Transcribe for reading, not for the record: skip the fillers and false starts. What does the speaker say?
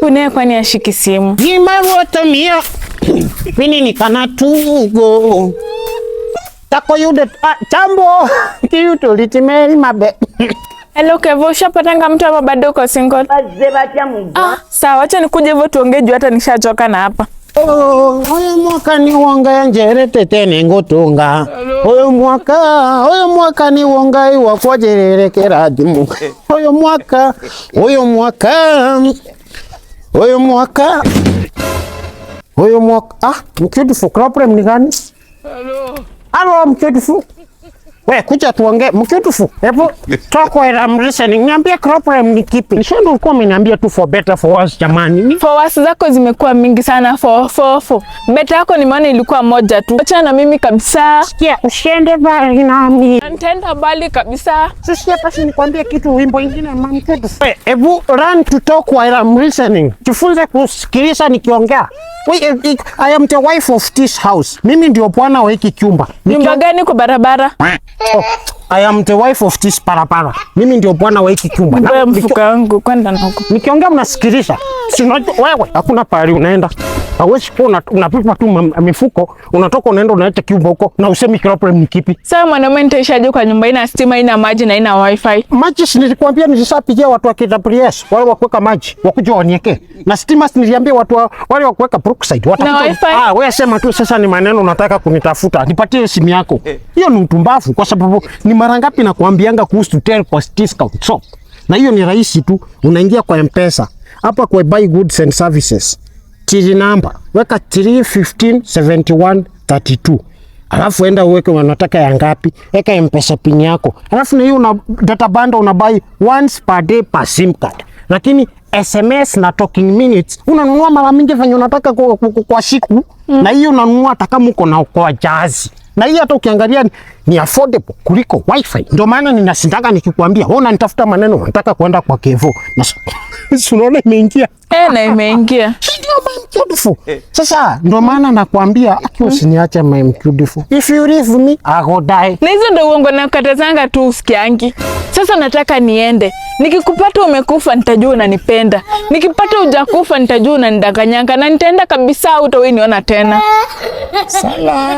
Une kwani ashiki simu? Nimewote mia. Vini ni kana tugo. Tako yude chambo. Kiyuto litimeri mabe. Hello Kevo, ushapatanga mtu hapa bado uko single? Sawa, acha nikuje hivyo tuongee juu hata nishachoka na hapa. Oyo mwaka ni wonga njere tetene ngotunga. Oyo mwaka ni wonga iwa kwa jerere keradimu. Oyo mwaka. Mkiutufu, Croprem ni gani? Hello, mkiutufu. We, kuja tuongee. Mkiutufu, hebu talk while I'm listening. Niambia Croprem ni kipi? Nishondo ulikuwa umeniambia tu for better for worse jamani. For worse zako zimekuwa mingi sana for. Better yako ni maana ilikuwa moja tu. Acha na mimi kabisa. Sikia, usiende bali nami. Nitaenda bali kabisa. Sikia basi nikwambie kitu, wimbo ingine mkiutufu. Hebu run to talk while I'm listening. Jifunze kusikiliza nikiongea. I am the wife of this house. Mimi ndio bwana wa hiki chumba. Nyumba gani kwa barabara? I am the wife of this parapara. Mimi ndio bwana wa hiki chumba. Na mfuka wangu kwenda huko. Nikiongea mnasikiliza. Si wewe hakuna pale unaenda. Hawezi kuwa unapipa tu mifuko, unatoka unaenda unaacha kiumba huko na usemi Croprem ni kipi? Sasa mwanaume nitashaje kwa nyumba ina stima, ina maji na ina wifi? Maji nilikwambia nishapigia watu wa KWS wale wa kuweka maji wakuja wanieke. Na stima niliambia watu wale wa kuweka Brookside watakuja. Wewe sema tu sasa ni maneno unataka kunitafuta. Nipatie simu yako. Hiyo ni utumbavu kwa sababu ni mara ngapi nakuambianga kuhusu Telco discount shop. Na hiyo ni rahisi tu, unaingia kwa M-Pesa. Hapa kwa buy goods and services. Tiri namba, weka 3157132. Alafu enda uweke unataka ya ngapi, weka M-Pesa pin yako. Alafu na hiyo una data bundle unabuy once per day per SIM card. Lakini SMS na talking minutes unanunua mara mingi venye unataka kwa siku. Na hiyo unanunua hata kama uko na kwa jazi. Na hii hata ukiangalia ni affordable kuliko wifi. Ndio maana ninasindaka nikikwambia, wewe unanitafuta maneno unataka kwenda kwa Kevo. Na unaona imeingia. Na imeingia. Ndio beautiful. Sasa ndio maana nakwambia usiniache my beautiful. If you leave me, I go die. Na hizo ndio uongo na katazanga tu usikiangi. Sasa nataka niende. Nikikupata umekufa nitajua unanipenda. Nikipata hujakufa nitajua unanidanganyanga na nitaenda kabisa, hutawahi niona tena. Sala.